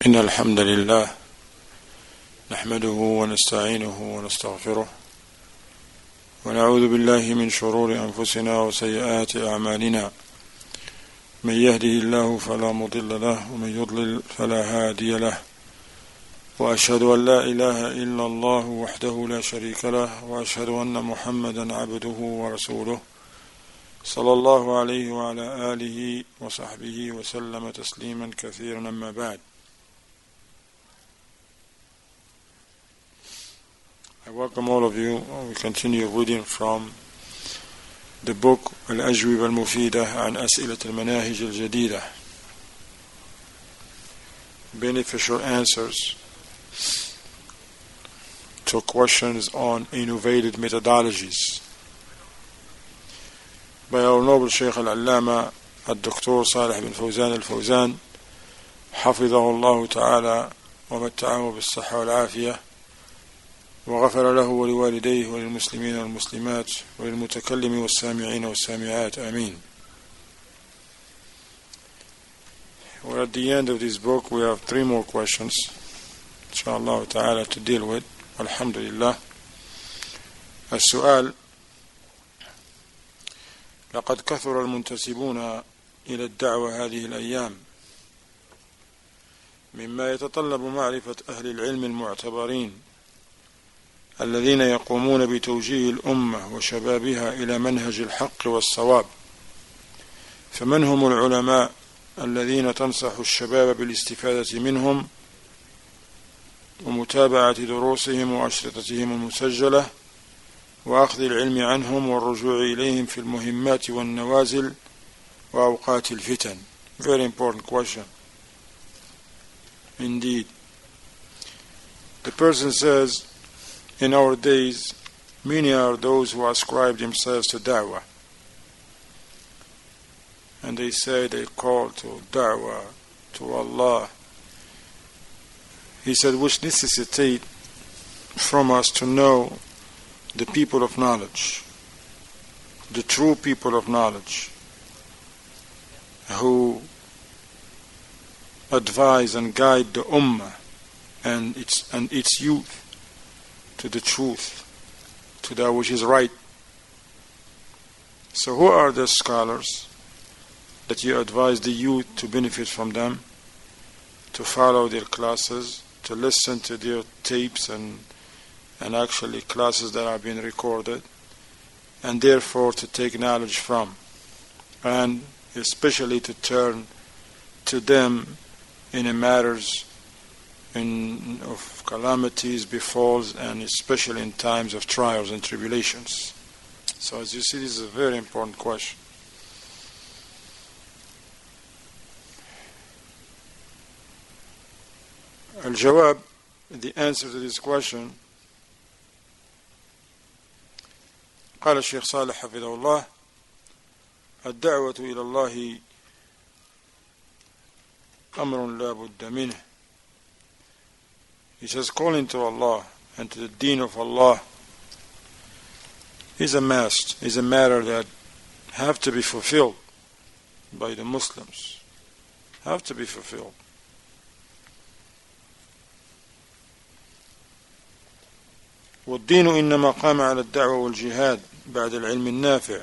إن الحمد لله نحمده ونستعينه ونستغفره ونعوذ بالله من شرور أنفسنا وسيئات أعمالنا من يهده الله فلا مضل له ومن يضلل فلا هادي له وأشهد أن لا إله إلا الله وحده لا شريك له وأشهد أن محمدا عبده ورسوله صلى الله عليه وعلى آله وصحبه وسلم تسليما كثيرا أما بعد. I welcome all of you. We continue reading from the book الأجوبة المفيدة عن أسئلة المناهج الجديدة, beneficial answers to questions on innovative methodologies, by our noble Shaykh al-Allama الدكتور صالح بن فوزان الفوزان حفظه الله تعالى ومتعه بالصحة والعافية وغفر له ولوالديه وللمسلمين والمسلمات وللمتكلم والسامعين والسامعات آمين. We're at the end of this book. We have 3 more questions inshallah ta'ala to deal with. Alhamdulillah. السؤال: لقد كثر المنتسبون إلى الدعوة هذه الأيام مما يتطلب معرفة أهل العلم المعتبرين الذين يقومون بتوجيه الأمة وشبابها إلى منهج الحق والصواب، فمن هم العلماء الذين تنصح الشباب بالاستفادة منهم ومتابعة دروسهم وأشرطتهم المسجلة وأخذ العلم عنهم والرجوع إليهم في المهمات والنوازل وأوقات الفتن? Very important question indeed. The person says, in our days many are those who ascribe themselves to da'wah, and they say they call to da'wah to Allah. He said, which necessitate from us to know the people of knowledge, the true people of knowledge, who advise and guide the ummah and its youth to the truth, to that which is right. So who are the scholars that you advise the youth to benefit from them, to follow their classes, to listen to their tapes and actually classes that are being recorded, and therefore to take knowledge from, and especially to turn to them in matters of calamities, befalls, and especially in times of trials and tribulations. So as you see, this is a very important question. Al-Jawab, the answer to this question: قال الشيخ صالح حفظه الله: الدعوة إلى الله أمر لا بد منه. He says, calling to Allah and to the deen of Allah is a must, is a matter that have to be fulfilled by the Muslims, have to be fulfilled. والدين إنما قام على الدعوة والجهاد بعد العلم النافع.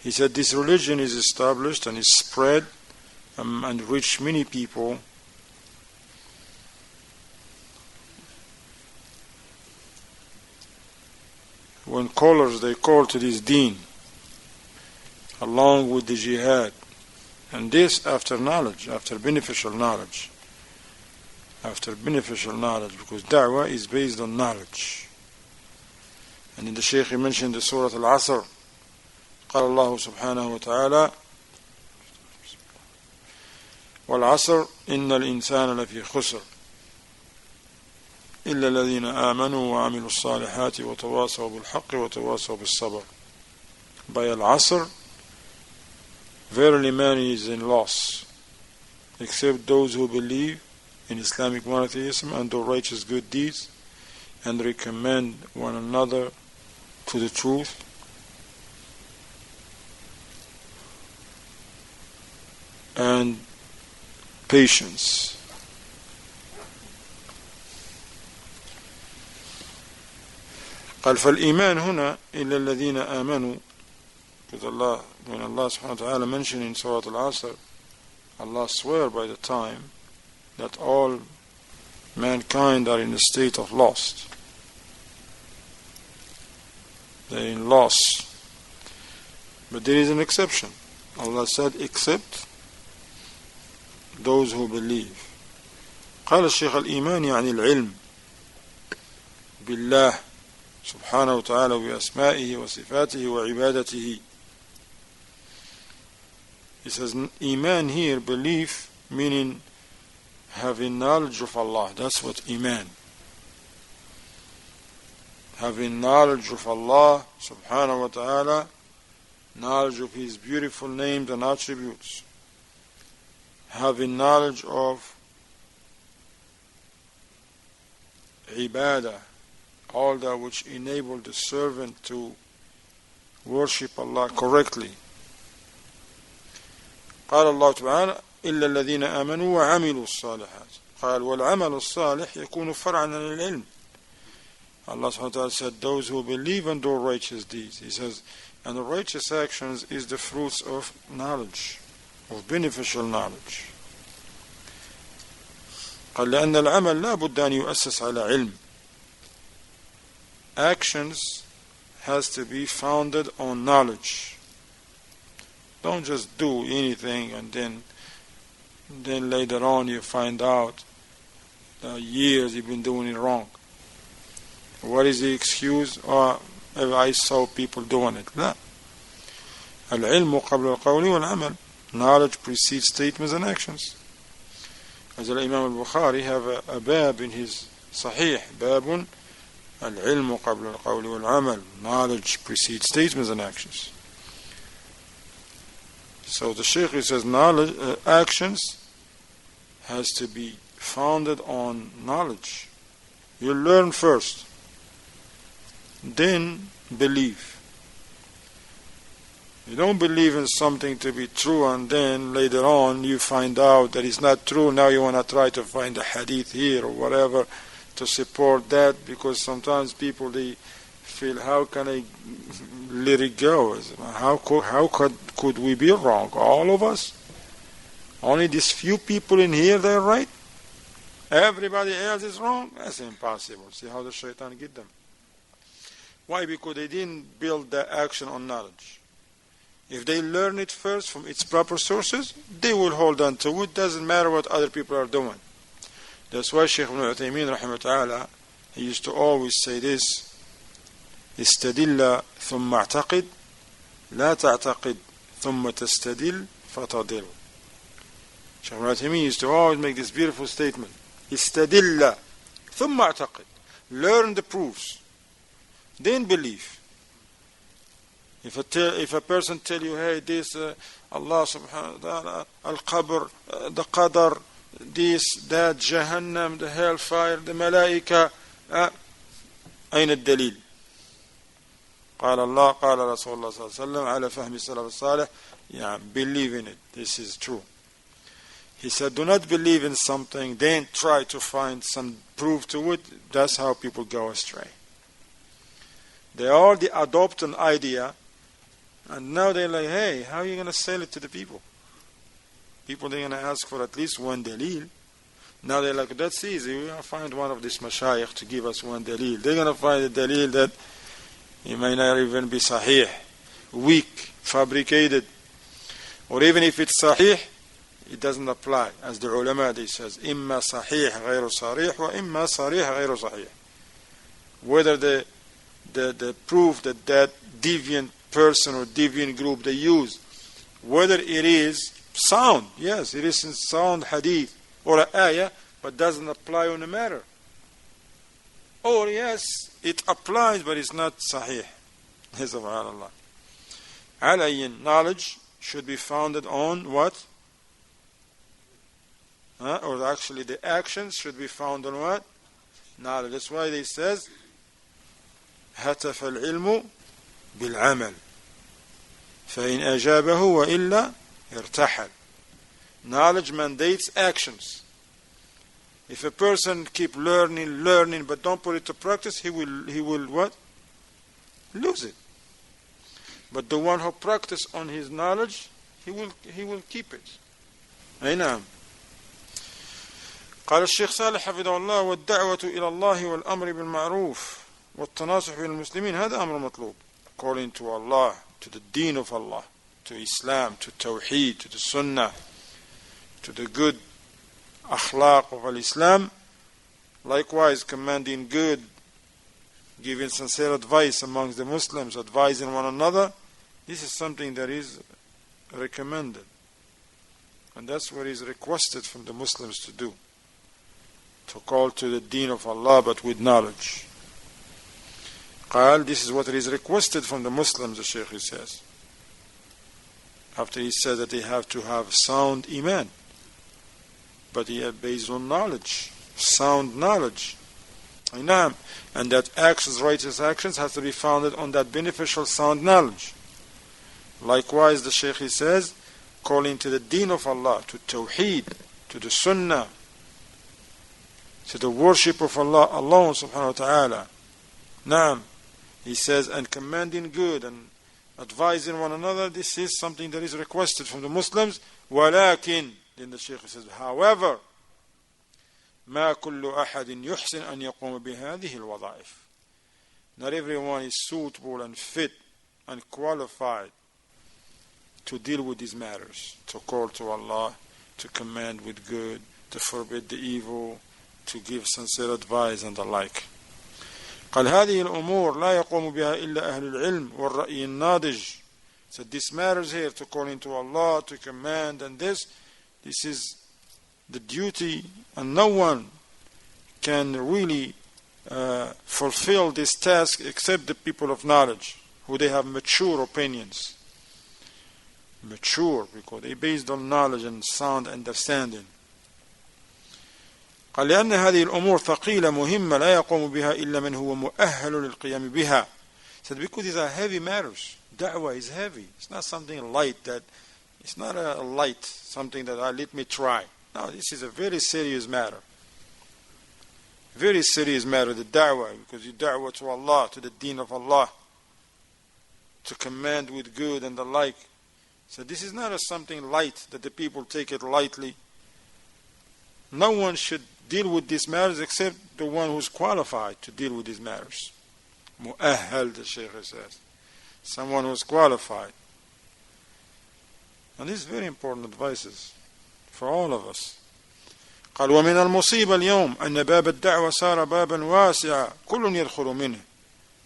He said this religion is established and is spread and reached many people when callers, they call to this deen along with the jihad, and this after knowledge, after beneficial knowledge, because da'wah is based on knowledge. And in the Shaykh he mentioned the Surah al-Asr, قال الله سبحانه وتعالى: والعصر إن الإنسان لفي خسر إلا الذين آمنوا وعملوا الصالحات وتواصوا بالحق وتواصوا بالصبر. By al-Asr, verily man is in loss, except those who believe in Islamic monotheism and do righteous good deeds and recommend one another to the truth and patience. قال فالإيمان هنا إلا الذين آمنوا. Because Allah, when Allah subhanahu wa ta'ala mentioned in Surah Al-Asr, Allah swear by the time that all mankind are in a state of lost. They're in loss. But there is an exception. Allah said, except those who believe. قال الشيخ الإيمان يعني العلم بالله سبحانه وتعالى وبأسمائه وصفاته وعبادته. He says, Iman here, belief, meaning having knowledge of Allah. That's what Iman. Having knowledge of Allah subhanahu wa ta'ala, knowledge of His beautiful names and attributes. Having knowledge of ibadah, all that which enable the servant to worship Allah correctly. قال الله تعالى إلا الذين آمنوا وعملوا الصالحات. قال والعمل الصالح يكون فرعا عن العلم. Allah subhanahu wa ta'ala said, those who believe and do righteous deeds. He says, and the righteous actions is the fruits of knowledge, of beneficial knowledge. قال لأن العمل لا بد أن يؤسس على علم. Actions has to be founded on knowledge. Don't just do anything and then later on you find out that years you've been doing it wrong. What is the excuse? Oh, I saw people doing it. لا. العلم قبل القول والعمل. Knowledge precedes statements and actions. As Imam al-Bukhari have a bab in his Sahih, باب العلم قبل القول والعمل. Knowledge precedes statements and actions. So the Shaykh says knowledge, actions has to be founded on knowledge. You learn first, then believe. You don't believe in something to be true and then later on you find out that it's not true. Now you want to try to find a hadith here or whatever to support that, because sometimes people, they feel, how can I let it go? How could we be wrong? All of us? Only these few people in here, they're right? Everybody else is wrong? That's impossible. See how the shaitan get them. Why? Because they didn't build their action on knowledge. If they learn it first from its proper sources, they will hold on to it. Doesn't matter what other people are doing. That's why Shaykh ibn Uthaymeen rahimahullah ta'ala, he used to always say this: استدل ثم اعتقد لا تعتقد ثم تستدل فتضل. Shaykh ibn Uthaymeen used to always make this beautiful statement: استدل ثم اعتقد. Learn the proofs, then believe. If a person tell you, hey, this Allah subhanahu wa ta'ala, al-qabr, the qadar, this, that, Jahannam, the hellfire, the malaika, أين الدليل؟ قال الله قال رسول الله صلى الله عليه وسلم على فهم السلف الصالح. Yeah, believe in it. This is true. He said, do not believe in something, then try to find some proof to it. That's how people go astray. They already adopt an idea, and now they're like, hey, how are you going to sell it to the people? People, they're going to ask for at least one dalil. Now they're like, that's easy. We're going to find one of these mashayikh to give us one dalil. They're going to find a dalil that it may not even be sahih, weak, fabricated. Or even if it's sahih, it doesn't apply. As the ulama, they says, imma sahih غير صريح wa imma sarih غير صحيح. Whether the proof that deviant person or deviant group they use, whether it is sound, yes, it is in sound hadith or ayah, but doesn't apply on the matter. Or yes, it applies, but it's not sahih. Subhanallah. Alayyin, knowledge should be founded on what? Or actually the actions should be found on what? Knowledge. That's why they says هتف العلم بالعمل فإن أجابه وإلا ارتحل. Knowledge mandates actions. If a person keep learning but don't put it to practice, he will what? lose it. But the one who practices on his knowledge, he will keep it. أي نعم. قال الشيخ صالح حفظه الله: والدعوة إلى الله والأمر بالمعروف والتناصح بين المسلمين هذا أمر مطلوب. Calling to Allah, to the deen of Allah, to Islam, to Tawheed, to the Sunnah, to the good akhlaq of al-Islam. Likewise, commanding good, giving sincere advice amongst the Muslims, advising one another. This is something that is recommended. And that's what is requested from the Muslims to do. To call to the deen of Allah, but with knowledge. This is what is requested from the Muslims, the Shaykh says. After he said that they have to have sound iman. But he had based on knowledge. Sound knowledge. And that actions, righteous actions, has to be founded on that beneficial sound knowledge. Likewise, the Shaykh says, calling to the deen of Allah, to Tawheed, to the Sunnah, to the worship of Allah alone subhanahu wa ta'ala. Naam. He says, and commanding good and advising one another, this is something that is requested from the Muslims. وَلَكِنْ, then the Shaykh says, however, مَا كُلُّ أَحَدٍ يُحْسِنْ أَنْ يَقُومَ بِهَذِهِ الْوَظَائِفِ. Not everyone is suitable and fit and qualified to deal with these matters, to call to Allah, to command with good, to forbid the evil, to give sincere advice and the like. قال هذه الأمور لا يقوم بها إلا أهل العلم والرأي الناضج. So this matters here, to call into Allah, to command, and this is the duty, and no one can really fulfill this task except the people of knowledge, who they have mature opinions. Mature, because they based on knowledge and sound understanding. قال لأن هذه الأمور ثقيلة مهمة لا يقوم بها إلا من هو مؤهل للقيام بها. Said because these are heavy matters. Da'wah is heavy. It's not something light that. It's not a light something that let me try. No, this is a very serious matter. Very serious matter, the da'wah, because you da'wah to Allah, to the deen of Allah, to command with good and the like. So this is not something light that the people take it lightly. No one should deal with these matters except the one who's qualified to deal with these matters. Mu'ahhal, the Shaykh says. Someone who's qualified. And these very important advices for all of us. قال ومن المصيبة اليوم أن باب الدعوة صار بابا واسعا كل يدخل منه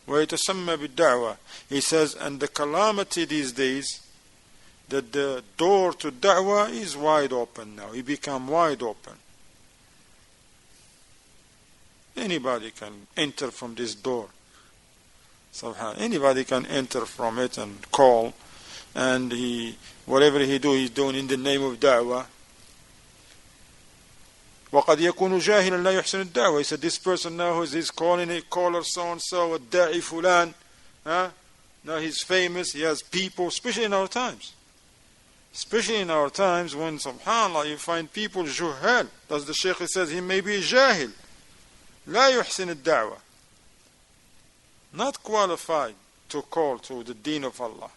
ويتسمى بالدعوة. He says, and the calamity these days, that the door to da'wah is wide open now. It become wide open. Anybody can enter from this door. Subhanallah. Anybody can enter from it and call, and whatever he do, he's doing in the name of da'wah. وقد يكون جاهلا لا يحسن الدعوة. He said, this person now is calling a caller so and so, a da'i fulan. Now he's famous, he has people, especially in our times. Especially in our times when, subhanallah, you find people juhal. As the Shaykh says, he may be jahil. لا يحسن الدعوة. Not qualified to call to the deen of Allah.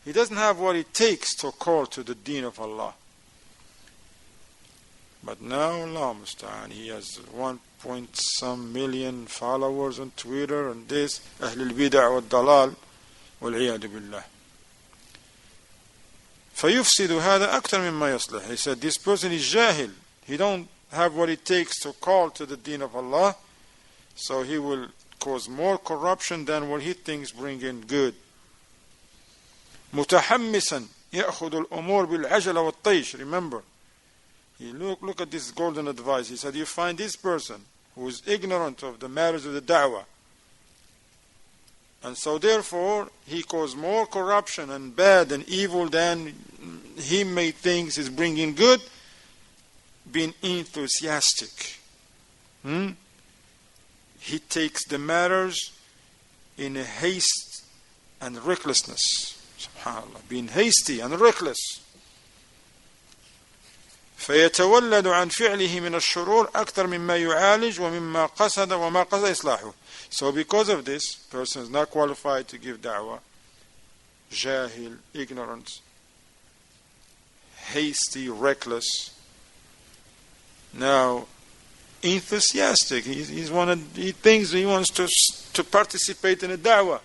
He doesn't have what it takes to call to the deen of Allah. But now, Allah musta'an, he has 1 million followers on Twitter and this, أهل البدع والضلال والعياذ بالله. فيفسد هذا أكثر مما يصلح. He said, this person is jahil. He don't have what it takes to call to the deen of Allah, so he will cause more corruption than what he thinks bring in good. متحمسا يأخذ الأمور بالعجلة والطيش. Remember, look at this golden advice. He said, you find this person who is ignorant of the matters of the da'wah, and so therefore he causes more corruption and bad and evil than he may think is bringing good, being enthusiastic. He takes the matters in a haste and recklessness. SubhanAllah. Being hasty and reckless. فيتولد عن فعله من الشرور أكثر مما يعالج ومما قصد وما قصد إصلاحه. So because of this, person is not qualified to give da'wah, jahil, ignorant, hasty, reckless. Now, enthusiastic. He thinks he wants to participate in a da'wah.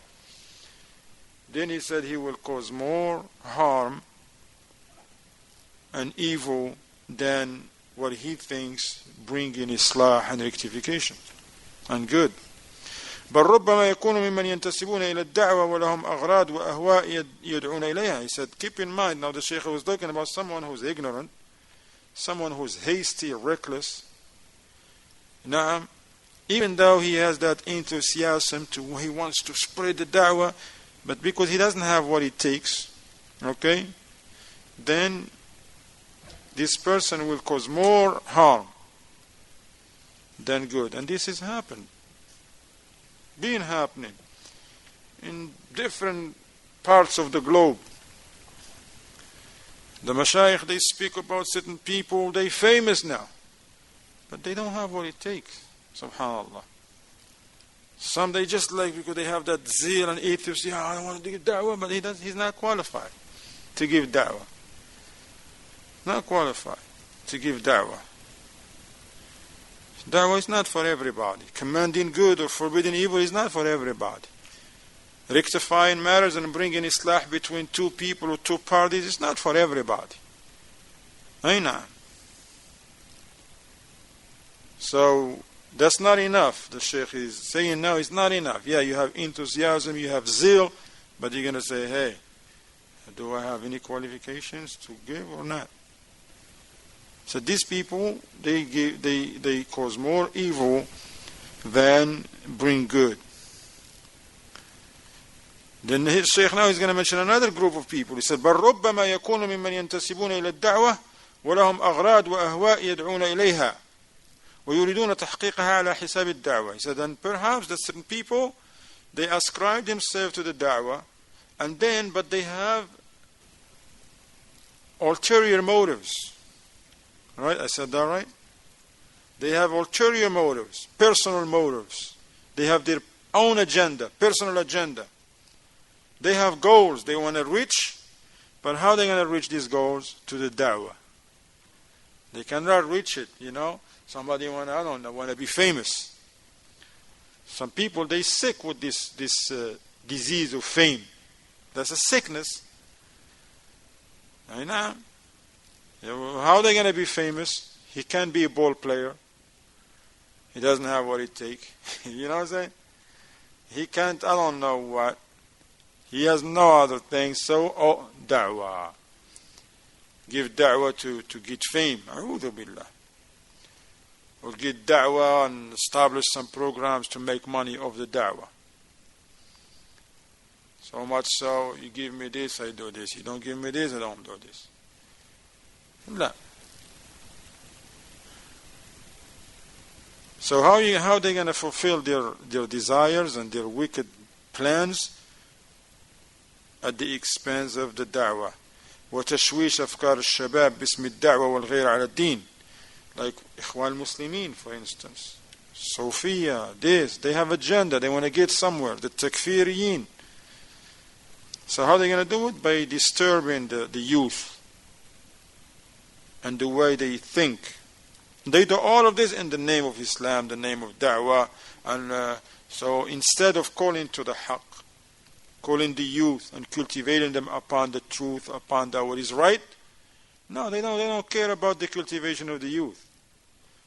Then he said he will cause more harm and evil than what he thinks bringing islah and rectification and good. بل ربما يكون ممن ينتسبون إلى الدعوة ولهم أغراض وأهواء يدعون إليها. He said, keep in mind, now the Shaykh was talking about someone who's ignorant, someone who's hasty, reckless. Now, even though he has that enthusiasm he wants to spread the da'wah, but because he doesn't have what it takes, okay, then this person will cause more harm than good. And this has happened, been happening in different parts of the globe. The mashayikh, they speak about certain people, they're famous now, but they don't have what it takes. Subhanallah. Some they just like because they have that zeal and atheist, yeah, I don't want to give da'wah, but he's not qualified to give da'wah. Not qualified to give da'wah. Da'wah is not for everybody. Commanding good or forbidding evil is not for everybody. Rectifying matters and bringing islah between two people or two parties is not for everybody. Aina. So that's not enough. The Shaykh is saying no, it's not enough. Yeah, you have enthusiasm, you have zeal, but you're going to say, hey, do I have any qualifications to give or not? So these people, they cause more evil than bring good. Then the Shaykh now is going to mention another group of people. He said, بل ربما يكون ممن ينتسبون إلى الدعوة ولهم أغراض وأهواء يدعون إليها ويريدون تحقيقها على حساب الدعوة. He said, and perhaps that certain people, they ascribe themselves to the da'wah, but they have ulterior motives. Right? I said that right? They have ulterior motives, personal motives. They have their own agenda, personal agenda. They have goals they want to reach, but how are they going to reach these goals? To the da'wah. They cannot reach it, Somebody want to be famous. Some people, they sick with this disease of fame. That's a sickness. I know. How are they going to be famous? He can't be a ball player. He doesn't have what it takes. You know what I'm saying? He can't, I don't know what. He has no other thing. So, da'wah. Give da'wah to get fame. A'udhu billah. Or get da'wah and establish some programs to make money off the da'wah. So much so, you give me this, I do this. You don't give me this, I don't do this. La. So how are they going to fulfill their desires and their wicked plans at the expense of the da'wah? وتشويش أفكار الشباب باسم الدعوة والغير على الدين. Like Ikhwan Muslimin, for instance. Sophia, they have agenda, they want to get somewhere. The Takfiriyin. So how are they going to do it? By disturbing the youth and the way they think. They do all of this in the name of Islam, the name of da'wah. And so instead of calling to the haqq, calling the youth and cultivating them upon the truth, upon that what is right, no, they don't care about the cultivation of the youth.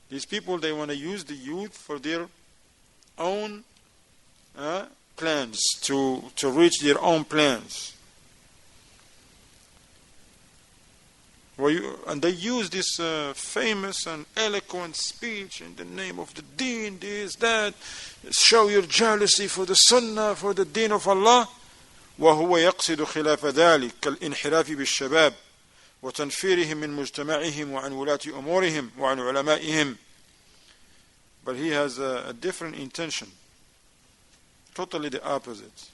These people, they want to use the youth for their own plans, to reach their own plans. And they use this famous and eloquent speech in the name of the deen, this, that. Show your jealousy for the sunnah, for the deen of Allah. وهو يقصد خلاف ذلك كالانحراف بالشباب وتنفيرهم من مجتمعهم وعن ولاة أمورهم وعن علمائهم. But he has a different intention, totally the opposite.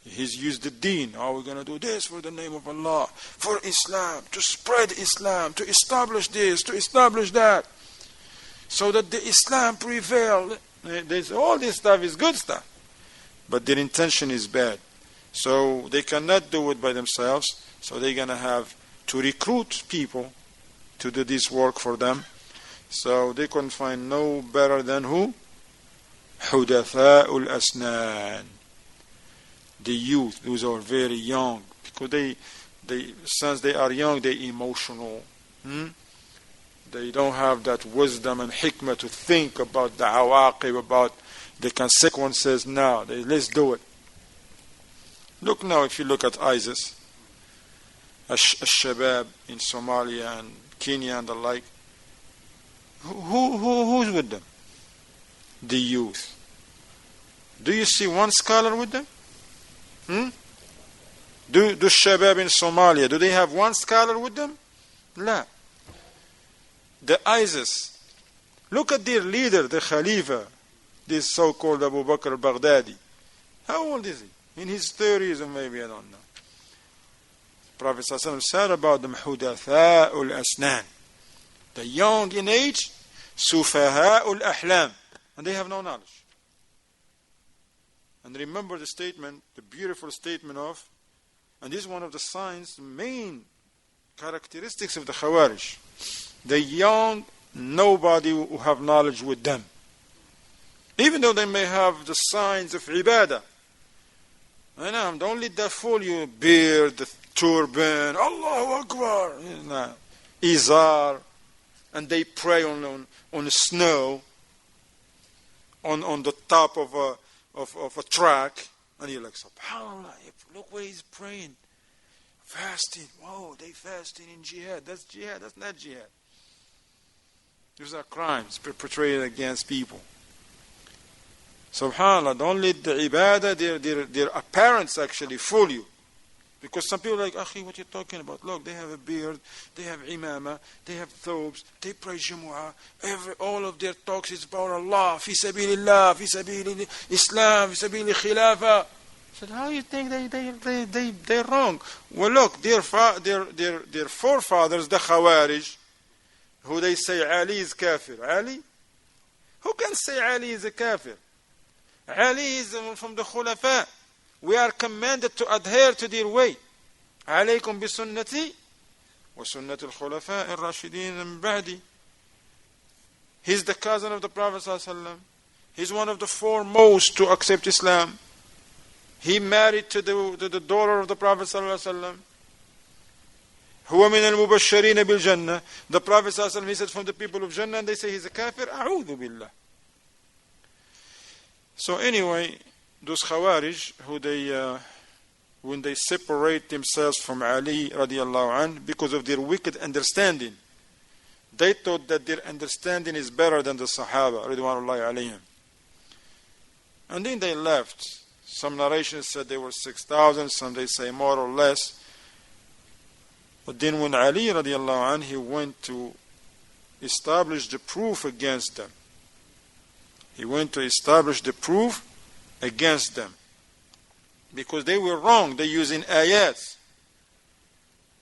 He's used the deen. Oh, we're going to do this for the name of Allah, for Islam, to spread Islam, to establish this, to establish that, so that the Islam prevail. All this stuff is good stuff, but their intention is bad. So they cannot do it by themselves. So they're going to have to recruit people to do this work for them. So they couldn't find no better than who? Hudatha'ul asnan. The youth, those are very young. Because since they are young, they're emotional. They don't have that wisdom and hikmah to think about the awaqib, about they can sick one says, no, let's do it. Look now, if you look at ISIS, al-Shabab in Somalia and Kenya and the like, who's with them? The youth. Do you see one scholar with them? Do Shabab in Somalia, do they have one scholar with them? La. The ISIS, look at their leader, the Khalifa, this so-called Abu Bakr al-Baghdadi. How old is he? In his 30s or maybe, I don't know. Prophet ﷺ said about them, Hudatha'ul asnan. The young in age, Sufaha'ul ahlam. And they have no knowledge. And remember the statement, the beautiful statement of, and this is one of the signs, the main characteristics of the Khawarij. The young, nobody who have knowledge with them. Even though they may have the signs of ibadah. I know, don't let that fool you, beard, the turban, Allahu Akbar, izar, and they pray on the snow, on the top of a track, and you're like, subhanallah, look where he's praying, fasting. Whoa, they fasting in jihad. That's jihad. That's not jihad. These are crimes perpetrated against people. Subhanallah, don't let the ibadah, their appearance actually fool you. Because some people are like, Akhi, what are you talking about? Look, they have a beard, they have imamah, they have thobes, they pray Jumu'ah. All of their talks is about Allah, fi sabilillah, fi sabilillah, Islam, fi sabilillah khilafah. I said, how do you think they're wrong? Well, look, their forefathers, the Khawarij, who they say Ali is kafir. Ali? Who can say Ali is a kafir? Ali is from the Khulafa. We are commanded to adhere to their way. عليكم بسنتي وسنة الخلفاء الراشدين من بعدي. He's the cousin of the Prophet ﷺ. He's one of the foremost to accept Islam. He married to the daughter of the Prophet ﷺ. هو من المبشرين بالجنة. The Prophet ﷺ, he said from the people of Jannah, and they say he's a kafir. أعوذ بالله. So anyway, those Khawarij, when they separate themselves from Ali radiallahu anh, because of their wicked understanding, they thought that their understanding is better than the Sahaba ridwanullahi alayhim. And then they left. Some narrations said they were 6,000, some they say more or less. But then when Ali radiallahu anh, he went to establish the proof against them. He went to establish the proof against them. Because they were wrong. They're using ayats.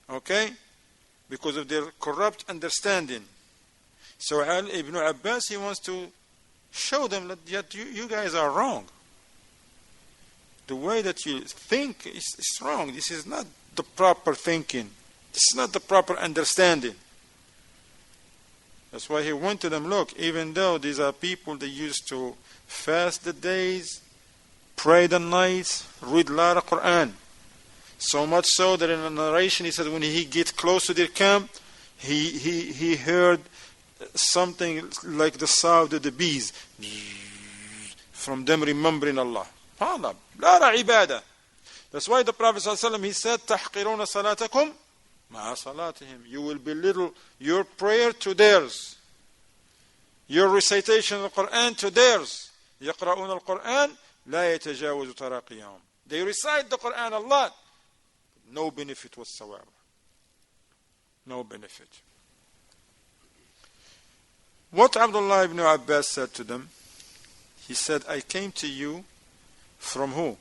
Okay? Because of their corrupt understanding. So Ibn Abbas, he wants to show them that you guys are wrong. The way that you think is wrong. This is not the proper thinking. This is not the proper understanding. That's why he went to them, look, even though these are people that used to fast the days, pray the nights, read a lot of Quran. So much so that in a narration he said when he get close to their camp, he heard something like the sound of the bees from them remembering Allah. Allah, lot of ibadah. That's why the Prophet ﷺ, he said, تَحْقِرُونَ صَلَاتَكُمْ مَعَ صَلَاتِهِمْ. You will belittle your prayer to theirs. Your recitation of the Quran to theirs. يَقْرَؤُونَ الْقُرْآنِ لَا يَتَجَاوَزُ تَرَاقِيَهُمْ. They recite the Quran a lot. No benefit whatsoever. No benefit. What Abdullah ibn Abbas said to them, he said, I came to you from who?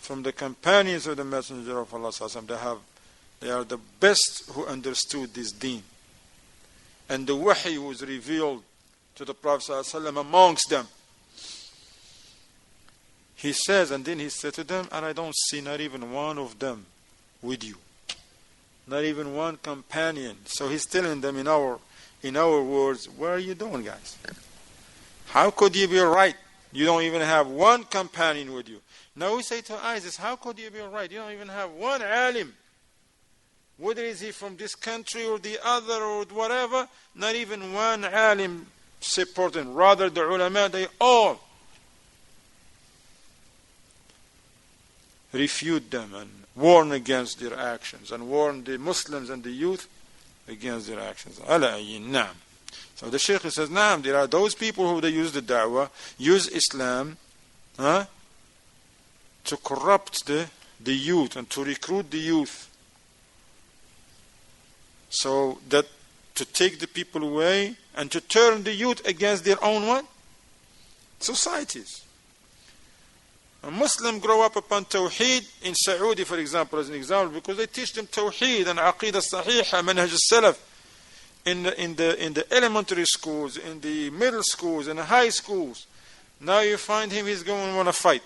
from the companions of the Messenger of Allah they are the best who understood this deen. And the wahy was revealed to the Prophet ﷺ amongst them. He says, and then he said to them, and I don't see not even one of them with you. Not even one companion. So he's telling them in our words, what are you doing, guys? How could you be right? You don't even have one companion with you. Now we say to ISIS, how could you be right? You don't even have one alim. Whether is he from this country or the other or whatever, not even one alim supporting. Rather the ulama, they all refute them and warn against their actions and warn the Muslims and the youth against their actions. So the Shaykh says, naam, there are those people who they use the da'wah, use Islam to corrupt the youth and to recruit the youth. So that to take the people away and to turn the youth against their own what? Societies. A Muslim grow up upon Tawheed in Saudi, for example, as an example, because they teach them Tawheed and Aqidah Sahiha, Manhaj al-Salaf, in the elementary schools, in the middle schools, in the high schools. Now you find him, he's going to want to fight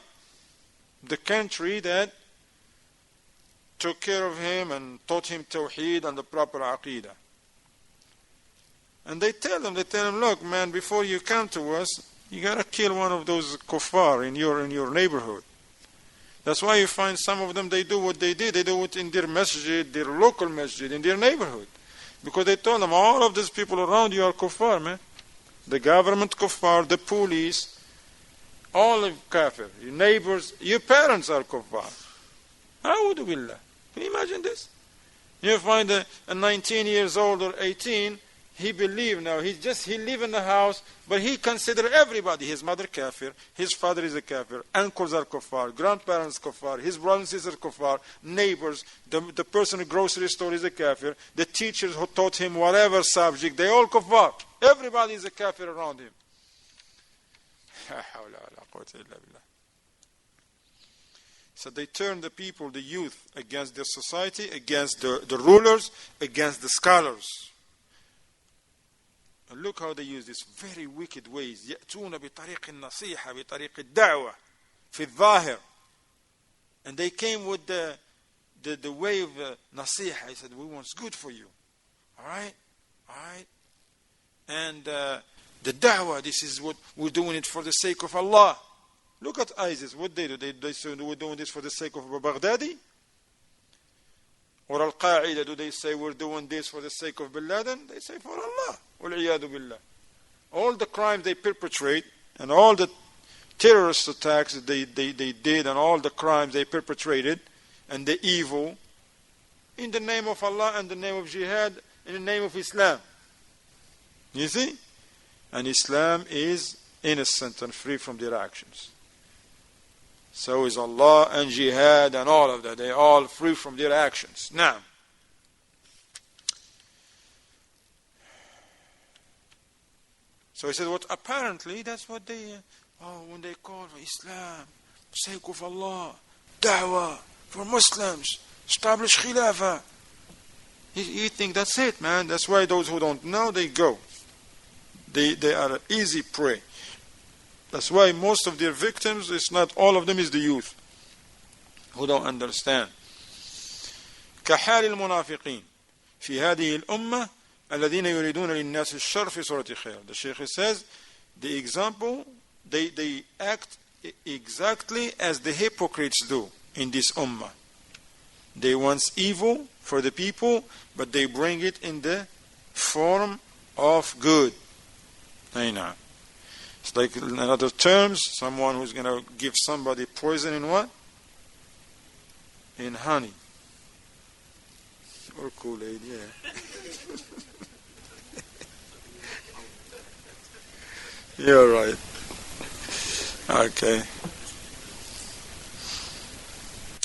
the country that took care of him and taught him Tawheed and the proper Aqidah. And they tell him, look, man, before you come to us, you got to kill one of those kuffar in your neighborhood. That's why you find some of them, they do what they did. They do it in their masjid, their local masjid, in their neighborhood. Because they told them, all of these people around you are kuffar, man. The government kuffar, the police, all of kafir. Your neighbors, your parents are kuffar. A'udhu billah. Can you imagine this? You find a 19 years old or 18, he believe now, he live in the house, but he consider everybody, his mother kafir, his father is a kafir, uncles are kuffar, grandparents kuffar, his brothers and sisters kuffar, neighbors, the person in the grocery store is a kafir, the teachers who taught him whatever subject, they all kuffar. Everybody is a kafir around him. So they turn the people, the youth, against their society, against the rulers, against the scholars. And look how they use these very wicked ways. يأتون بطريق النصيحة بطريق الدعوة في الظاهر. And they came with the way of nasiha. He said, we want good for you. Alright? And the da'wah, this is what we're doing it for the sake of Allah. Look at ISIS. What they do? They say we're doing this for the sake of Baghdadi? Or Al-Qaeda, do they say we're doing this for the sake of Bin Laden? They say for Allah. Wal-iyadu billah. All the crimes they perpetrate and all the terrorist attacks that they did and all the crimes they perpetrated and the evil in the name of Allah and the name of jihad, in the name of Islam. You see? And Islam is innocent and free from their actions. So is Allah and jihad and all of that. They are all free from their actions. Now, so he said, what apparently that's what they, when they call for Islam, sake of Allah, da'wah for Muslims, establish khilafah. You think that's it, man. That's why those who don't know, they go. They are an easy prey. That's why most of their victims, it's not all of them, is the youth who don't understand. كحال المنافقين في هذه الأمة الذين يريدون للناس الشر في سورة خير. The Shaykh says, the example, they act exactly as the hypocrites do in this ummah. They want evil for the people, but they bring it in the form of good. It's like, in other terms, someone who's going to give somebody poison in what? In honey. Or Kool-Aid, yeah. You're right. Okay.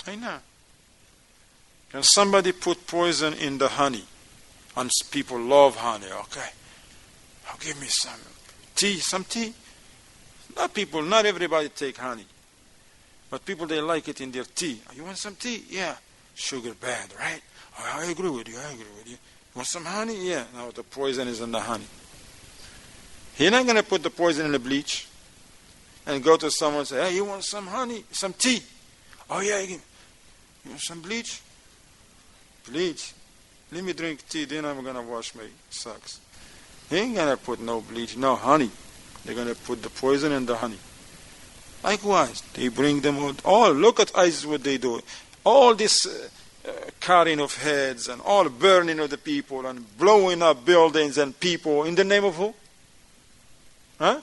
I know. Can somebody put poison in the honey? And people love honey, okay. Oh, give me some tea. Not everybody take honey. But people, they like it in their tea. You want some tea? Yeah. Sugar bad, right? Oh, I agree with you. You want some honey? Yeah. Now the poison is in the honey. He's not going to put the poison in the bleach and go to someone and say, hey, you want some honey, some tea? Oh, yeah. You want some bleach? Bleach? Let me drink tea, then I'm going to wash my socks. He ain't going to put no bleach, no honey. They're going to put the poison in the honey. Likewise, they bring them all. Look at ISIS, what they do. All this cutting of heads and all burning of the people and blowing up buildings and people in the name of who? Huh?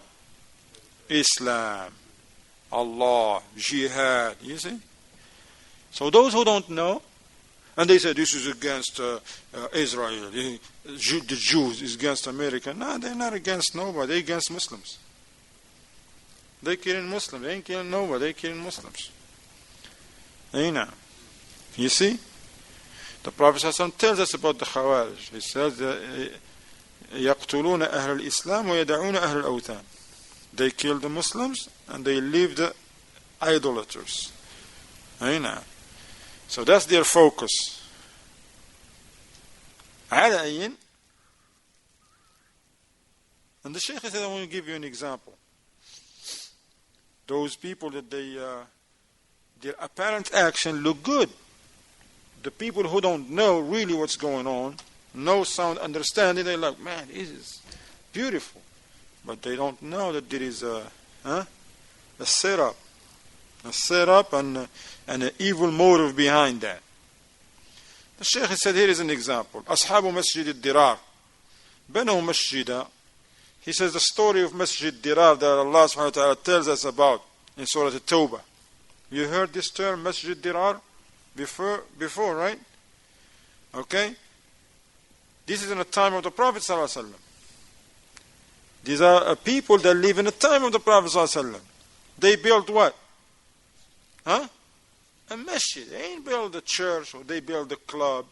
Islam, Allah, jihad. You see? So those who don't know, and they say this is against Israel, the Jews is against America. No, they're not against nobody. They're against Muslims. They're killing Muslims. They ain't killing nobody. They're killing Muslims. You see? The Prophet ﷺ tells us about the Khawarij. He says, يَقْتُلُونَ أَهْلَ الْإِسْلَامِ وَيَدَعُونَ أَهْلَ الْأَوْثَانِ. They kill the Muslims and they leave the idolaters. So that's their focus. And the Shaykh said, I want to give you an example. Those people that their apparent action look good. The people who don't know really what's going on, no sound understanding, they're like, man, this is beautiful. But they don't know that there is a setup. A setup and an evil motive behind that. The Shaykh said, here is an example. Ashabu Masjid al-Dirar. Banu Masjida. He says the story of Masjid Dirar that Allah subhanahu wa ta'ala tells us about in Surah At-Tawbah. You heard this term, Masjid Dirar, before, right? Okay? This is in the time of the Prophet sallallahu alaihi wasallam. These are people that live in the time of the Prophet sallallahu alaihi wasallam. They built what? A masjid. They ain't build a church, or they build a club,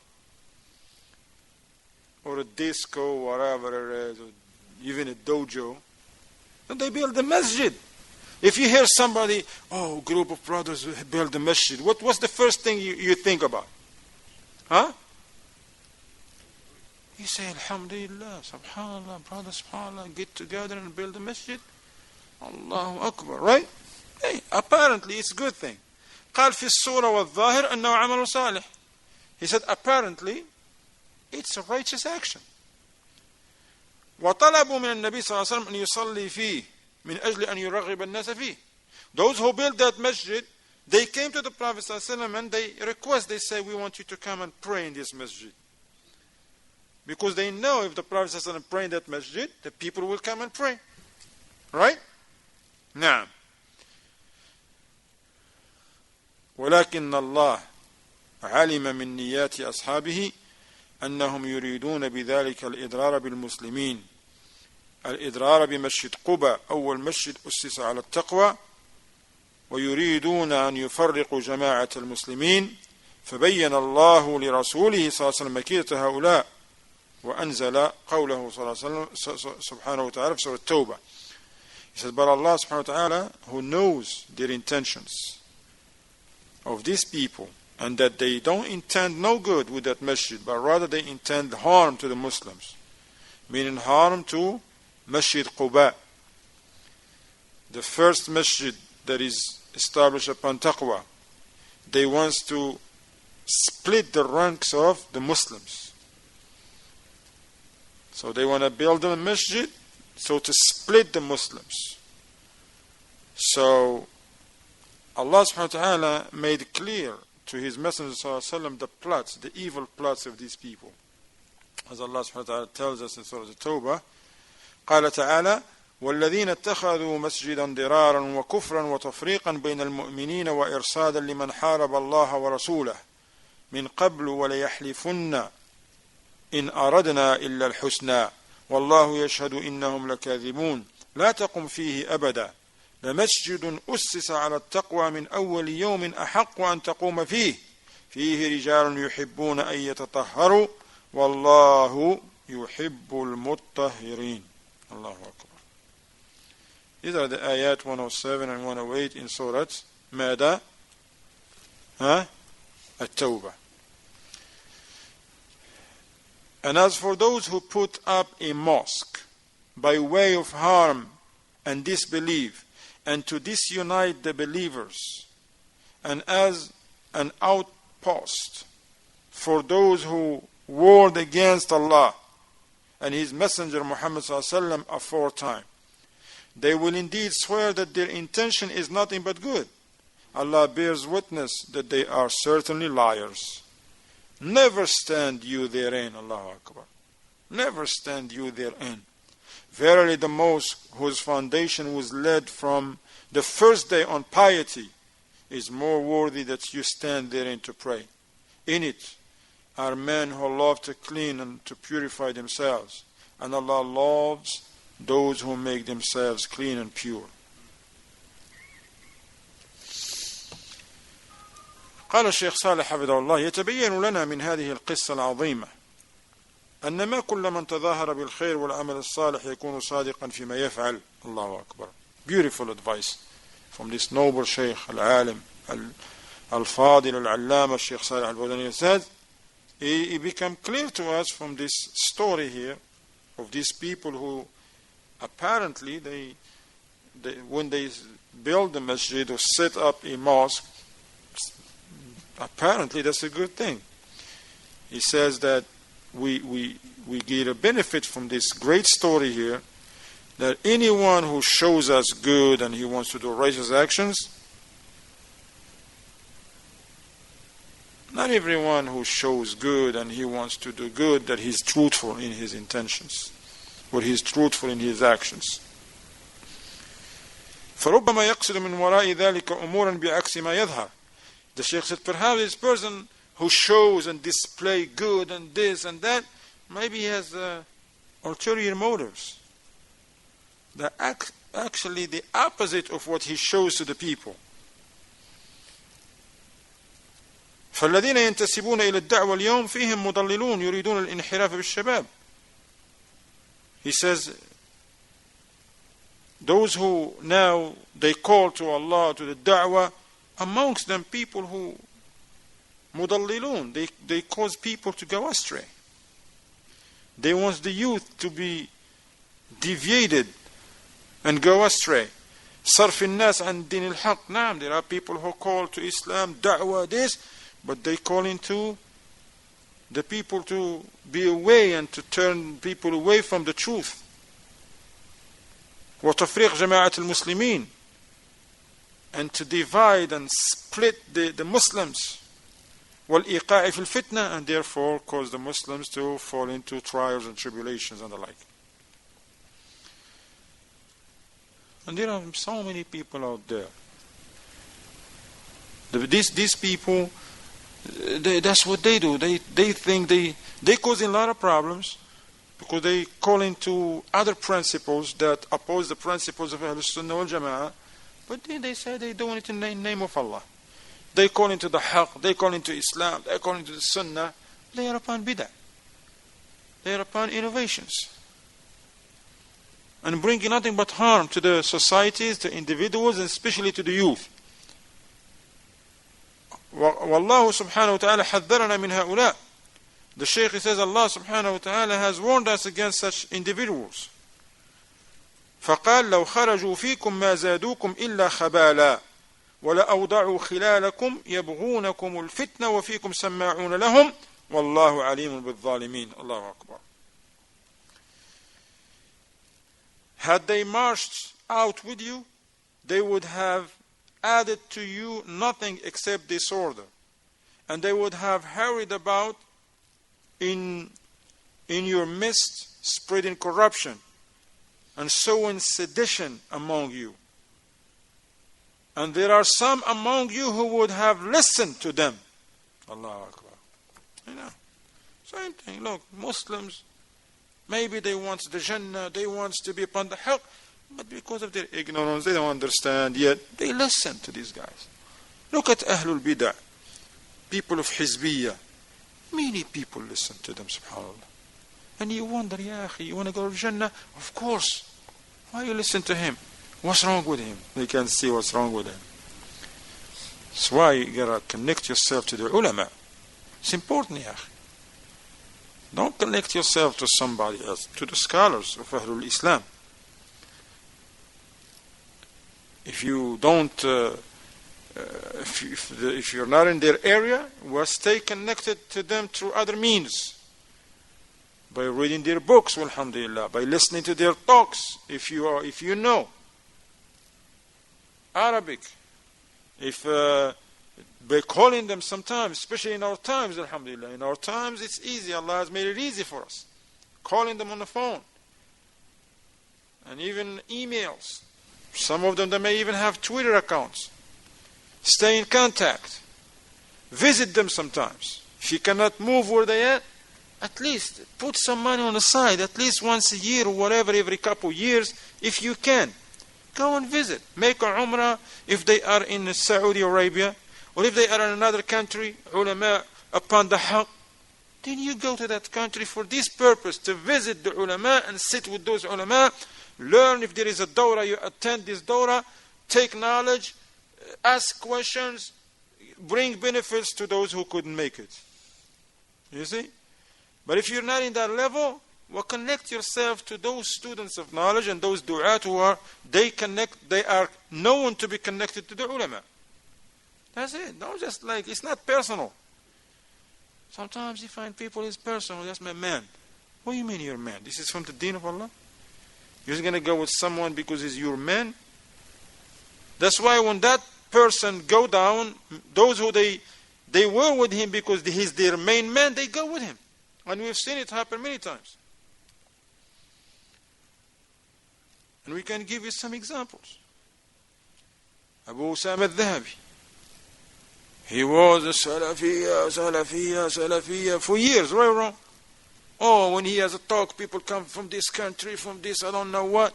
or a disco, whatever it is, or even a dojo. And they build a masjid. If you hear somebody, a group of brothers build a masjid, what's the first thing you think about? You say, Alhamdulillah, Subhanallah, brothers, Subhanallah, get together and build a masjid. Allahu Akbar, right? Hey, apparently it's a good thing. قال في الصورة والظاهر أنه عمل صالح. He said apparently it's a righteous action. وطلبوا من النبي صلى الله عليه وسلم أن يصلي فيه من أجل أن يرغب الناس فيه. Those who built that masjid, they came to the Prophet صلى الله عليه وسلم and they request, they say, we want you to come and pray in this masjid. Because they know if the Prophet صلى الله عليه وسلم pray in that masjid, the people will come and pray. Right? نعم. ولكن الله علم من نيات أصحابه أنهم يريدون بذلك الإضرار بالمسلمين. الإضرار بمسجد قباء أول مسجد أسس على التقوى ويريدون أن يفرقوا جماعة المسلمين فبين الله لرسوله صلى الله عليه وسلم مكيدة هؤلاء وأنزل قوله صلى الله عليه وسلم سبحانه وتعالى في سورة التوبة. He says, but Allah subhanahu wa ta'ala, who knows their intentions of these people, and that they don't intend no good with that masjid, but rather they intend harm to the Muslims, meaning harm to Masjid Quba, the first masjid that is established upon taqwa. They want to split the ranks of the Muslims. So they want to build a masjid so to split the Muslims. So Allah subhanahu wa ta'ala made clear to his Messenger sallallahu alaihi wasallam the plots, the evil plots of these people. As Allah subhanahu wa ta'ala tells us in Surah At-Tawbah, قال تعالى والذين اتخذوا مسجدا ضرارا وكفرا وتفريقا بين المؤمنين وإرصادا لمن حارب الله ورسوله من قبل وليحلفن إن أردنا إلا الحسنى والله يشهد إنهم لكاذبون لا تقم فيه أبدا لمسجد أسس على التقوى من أول يوم أحق أن تقوم فيه رجال يحبون أن يتطهروا والله يحب المطهرين. الله أكبر. These are the ayat 107 and 108 in Surah ماذا At-Tawbah. And as for those who put up a mosque by way of harm and disbelief, and to disunite the believers, and as an outpost for those who warred against Allah and His Messenger Muhammad ﷺ aforetime, they will indeed swear that their intention is nothing but good. Allah bears witness that they are certainly liars. Never stand you therein, Allahu Akbar. Never stand you therein. Verily the mosque whose foundation was laid from the first day on piety is more worthy that you stand therein to pray. In it are men who love to clean and to purify themselves, and Allah loves those who make themselves clean and pure. قال الشيخ صالح حفظه الله: يتبين لنا من هذه القصة العظيمة أن ما كل من تظاهر بالخير والعمل الصالح يكون صادقا فيما يفعل. الله أكبر. Beautiful advice from this noble Shaykh al-Alim al-Fadil al-Allama Shaykh Salih al-Fawzani. Said it became clear to us from this story here of these people who apparently when they build a masjid or set up a mosque, apparently that's a good thing. He says that we get a benefit from this great story here, that anyone who shows us good and he wants to do righteous actions, not everyone who shows good and he wants to do good that he's truthful in his intentions or he's truthful in his actions. فَرُبَّمَا يَقْصِدُ مِنْ وَرَاءِ ذَلِكَ أُمُورًا بِعَكْسِ مَا يَظْهَرُ. The Shaykh said, perhaps this person who shows and display good and this and that, maybe he has ulterior motives. That actually the opposite of what he shows to the people. فالذين ينتسبون إلى الدعوة اليوم فيهم مضللون يريدون الانحراف بالشباب. He says, those who now they call to Allah, to the da'wah, amongst them people who mudallilun, they cause people to go astray. They want the youth to be deviated and go astray. صرف الناس عن دين الحق. نعم, there are people who call to Islam, da'wah, this, but they call into the people to be away and to turn people away from the truth. وتفريق جماعة المسلمين, and to divide and split the Muslims. والإيقاع في الفتنة, and therefore cause the Muslims to fall into trials and tribulations and the like. And there are so many people out there. These people, that's what they do. They think they cause a lot of problems because they call into other principles that oppose the principles of Ahlus Sunnah wal Jama'ah. But then they say they do it in the name of Allah. They call into the Haqq, they call into Islam, they call into the Sunnah. They are upon bid'ah. They are upon innovations. And bringing nothing but harm to the societies, to individuals, and especially to the youth. وَاللَّهُ سُبْحَانَهُ وَتَعَالَى حَذَّرَنَا مِنْ هَؤُلَاءِ. The Shaykh says Allah subhanahu wa ta'ala has warned us against such individuals. فقال لو خرجوا فيكم ما زادوكم إلا خبالا ولأوضعوا خلالكم يبغونكم الفتنة وفيكم سماعون لهم والله عليم بالظالمين. الله أكبر. Had they marched out with you, they would have added to you nothing except disorder, and they would have hurried about in your midst, spreading corruption and sowing sedition among you. And there are some among you who would have listened to them. Allahu Akbar. You know, same thing. Look, Muslims, maybe they want the Jannah, they want to be upon the Haqq, but because of their ignorance, they don't understand yet. They listen to these guys. Look at Ahlul Bid'ah, people of Hizbiyah. Many people listen to them, subhanAllah. And you wonder, ya akhi, you want to go to Jannah? Of course. Why you listen to him? What's wrong with him? They can't see what's wrong with him. That's why you gotta connect yourself to the ulama. It's important, ya. Don't connect yourself to somebody else, to the scholars of Ahlul Islam. If you don't, if you're not in their area, well, stay connected to them through other means. By reading their books, alhamdulillah, by listening to their talks, if you know Arabic, by calling them sometimes, especially in our times, alhamdulillah. In our times, it's easy. Allah has made it easy for us. Calling them on the phone. And even emails. Some of them, they may even have Twitter accounts. Stay in contact. Visit them sometimes. If you cannot move where they are, at least put some money on the side, at least once a year or whatever, every couple of years, if you can. Go and visit. Make a umrah if they are in Saudi Arabia, or if they are in another country, ulama upon the haqq. Then you go to that country for this purpose, to visit the ulama and sit with those ulama, learn. If there is a dawrah, you attend this dawrah, take knowledge, ask questions, bring benefits to those who couldn't make it. You see? But if you're not in that level, well, connect yourself to those students of knowledge and those du'at who they are known to be connected to the ulama. That's it. Don't just it's not personal. Sometimes you find people is personal. That's my man. What do you mean you're a man? This is from the deen of Allah? You're just going to go with someone because he's your man? That's why when that person go down, those who they were with him because he's their main man, they go with him. And we've seen it happen many times. And we can give you some examples. Abu Usama al-Dhahabi. He was a Salafiyya for years, right or wrong? Oh, when he has a talk, people come from this country, from this, I don't know what.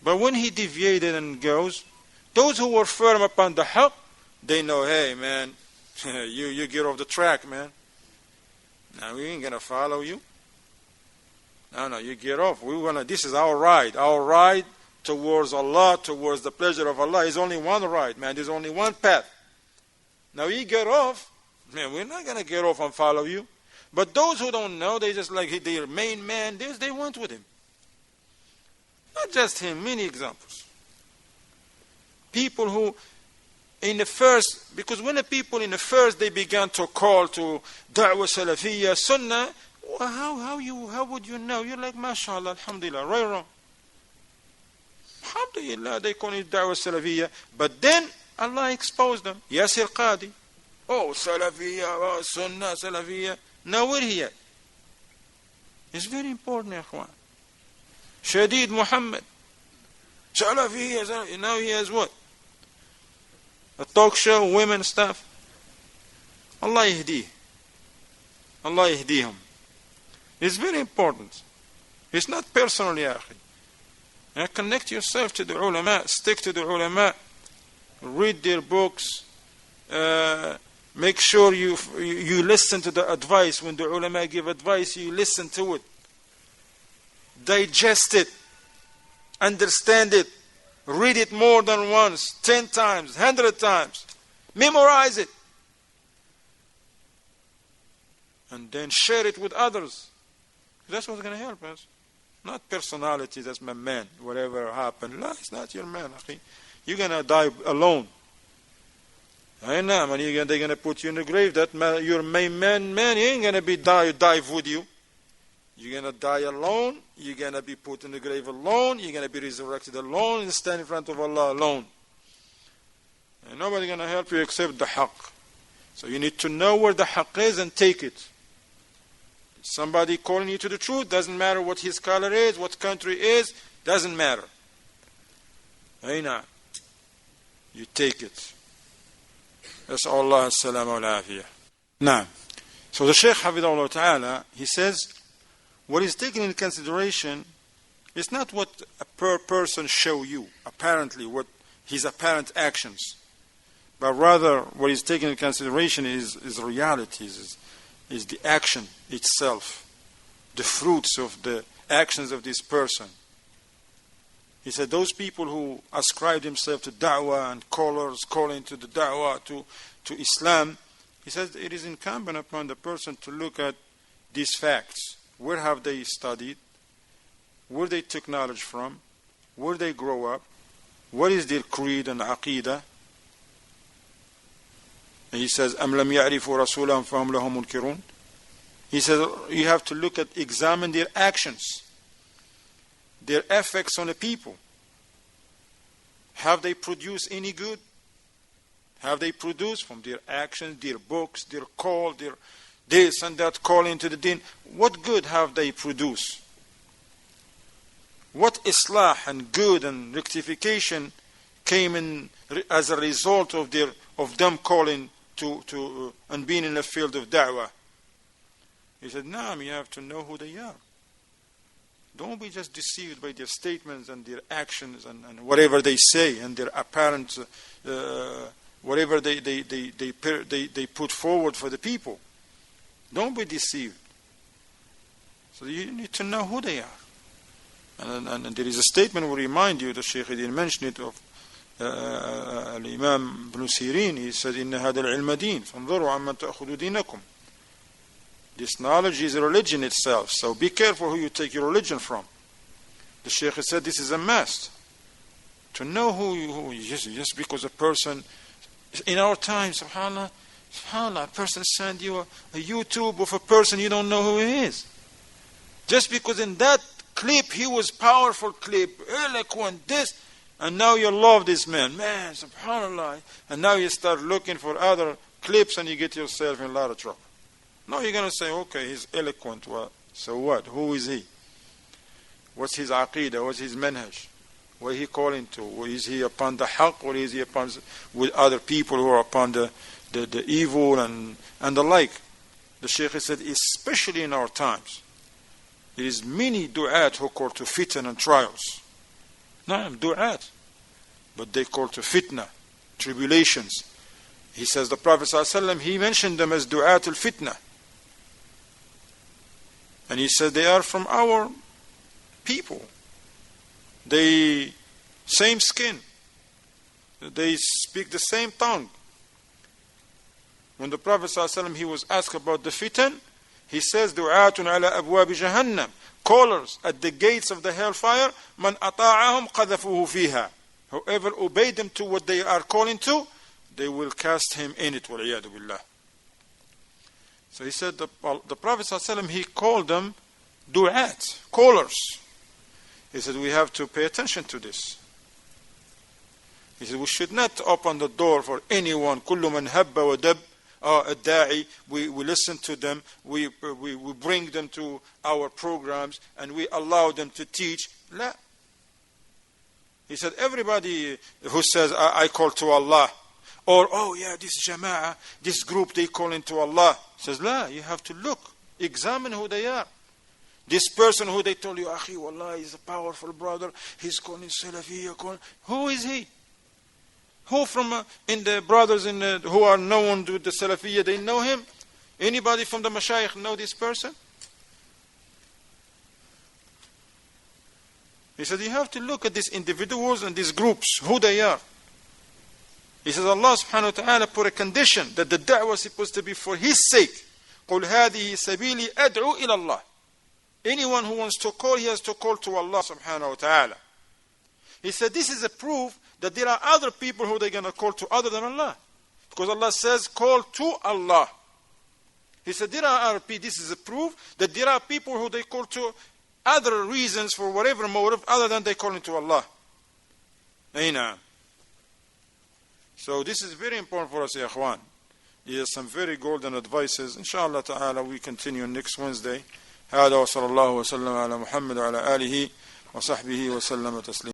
But when he deviated and goes, those who were firm upon the haqq, they know, hey man, you get off the track, man. Now we ain't gonna follow you. No, you get off. This is our ride. Our ride towards Allah, towards the pleasure of Allah is only one ride, man. There's only one path. Now you get off, man, we're not gonna get off and follow you. But those who don't know, they just their main man, they went with him. Not just him, many examples. People who because when the people in the first they began to call to da'wah salafiyya, sunnah, well, how would you know? You're like, mashallah, alhamdulillah, right or wrong? Alhamdulillah, they call it da'wah salafiyya. But then Allah exposed them. Yasir Qadi. Oh, salafiyya, oh, sunnah, salafiyya. Now where he at? It's very important, ya akhwan. Shadid Muhammad. Salafiyya. Now he has what? A talk show, women stuff. Allah yahdih. Allah yahdihum. It's very important. It's not personal, ya akhi. Connect yourself to the ulama. Stick to the ulama. Read their books. Make sure you listen to the advice. When the ulama give advice, you listen to it. Digest it. Understand it. Read it more than once, 10 times, 100 times. Memorize it. And then share it with others. That's what's going to help us. Not personality, that's my man. Whatever happened. No, it's not your man. You're going to die alone. I know, man. They're going to put you in the grave. That man, your main man, he ain't going to be dive with you. You're going to die alone. You're going to be put in the grave alone. You're going to be resurrected alone and stand in front of Allah alone. And nobody's going to help you except the haqq. So you need to know where the haqq is and take it. Somebody calling you to the truth, doesn't matter what his color is, what country is, doesn't matter. Aina. You take it. That's Allah as-salamu al-afiyah. Now, so the Shaykh Hafidhahullah Ta'ala, he says, what is taken into consideration is not what a person show you, apparently, what his apparent actions, but rather what is taken into consideration is realities, is the action itself, the fruits of the actions of this person. He said those people who ascribe themselves to da'wah and calling to the da'wah to Islam, he says it is incumbent upon the person to look at these facts. Where have they studied? Where they took knowledge from? Where they grow up? What is their creed and aqidah? And he says, أَمْ لَمْ يَعْرِفُوا رَسُولًا فَهُمْ لَهُ مُنْكِرُونَ. He says you have to look at, examine their actions, their effects on the people. Have they produced any good? Have they produced from their actions, their books, their call, their this and that call into the deen? What good have they produced? What islah and good and rectification came in as a result of them calling to and being in the field of da'wah? He said, "Naam, you have to know who they are. Don't be just deceived by their statements and their actions and whatever they say and their apparent whatever they put forward for the people. Don't be deceived. So you need to know who they are." And there is a statement will remind you, the Shaykh didn't mention it, of Imam Ibn Sirin. He said, إِنَّ هَذَا الْعِلْمَ دِينٌ فَانْظُرُوا عَمَّنْ تَأْخُذُوا دِينَكُمْ. This knowledge is a religion itself, so be careful who you take your religion from. The Shaykh said this is a must. To know who just because a person, in our time, subhanAllah, a person send you a YouTube of a person you don't know who he is. Just because in that clip he was powerful clip, eloquent, this, and now you love this man, subhanAllah, and now you start looking for other clips and you get yourself in a lot of trouble. Now you're going to say, okay, he's eloquent, well, so what? Who is he? What's his aqidah? What's his manhaj? What is he calling to? Is he upon the haqq, or is he upon with other people who are upon the evil and the like? The Shaykh said, especially in our times, there is many du'at who call to fitan and trials. No, du'at. But they call to fitna, tribulations. He says the Prophet ﷺ, he mentioned them as du'at al-fitna. And he said they are from our people. They same skin. They speak the same tongue. When the Prophet ﷺ, he was asked about the fitan, he says, du'atun ala abwab jahannam, callers at the gates of the hellfire, man ata'ahum qadhafuhu fiha. Whoever obeyed them to what they are calling to, they will cast him in it, wal'iyadu billah. So he said, the Prophet ﷺ, he called them du'at, callers. He said, we have to pay attention to this. He said, we should not open the door for anyone. Kullu man habba wa dab, a da'i. We listen to them. We bring them to our programs and we allow them to teach. La. He said, everybody who says, I call to Allah, or, oh yeah, this jama'ah, this group, they call into Allah. He says, la, you have to look, examine who they are. This person who they told you, Akhi, wallah, he's a powerful brother, he's calling Salafiyya, who is he? Who from in the brothers who are known with the Salafiyya, they know him? Anybody from the Mashayikh know this person? He said, you have to look at these individuals and these groups, who they are. He says, Allah subhanahu wa ta'ala put a condition that the da'wah is supposed to be for His sake. قُلْ هَذِهِ سَبِيلِي أَدْعُو إِلَى اللَّهِ. Anyone who wants to call, he has to call to Allah subhanahu wa ta'ala. He said, this is a proof that there are other people who they're going to call to other than Allah. Because Allah says, call to Allah. He said, this is a proof that there are people who they call to other reasons for whatever motive other than they calling to Allah. Aina. So this is very important for us, ya ikhwan. He has some very golden advices. Inshallah ta'ala, we continue next Wednesday. هذا وصلى الله وسلم على محمد وعلى آله وصحبه وسلم تسليما.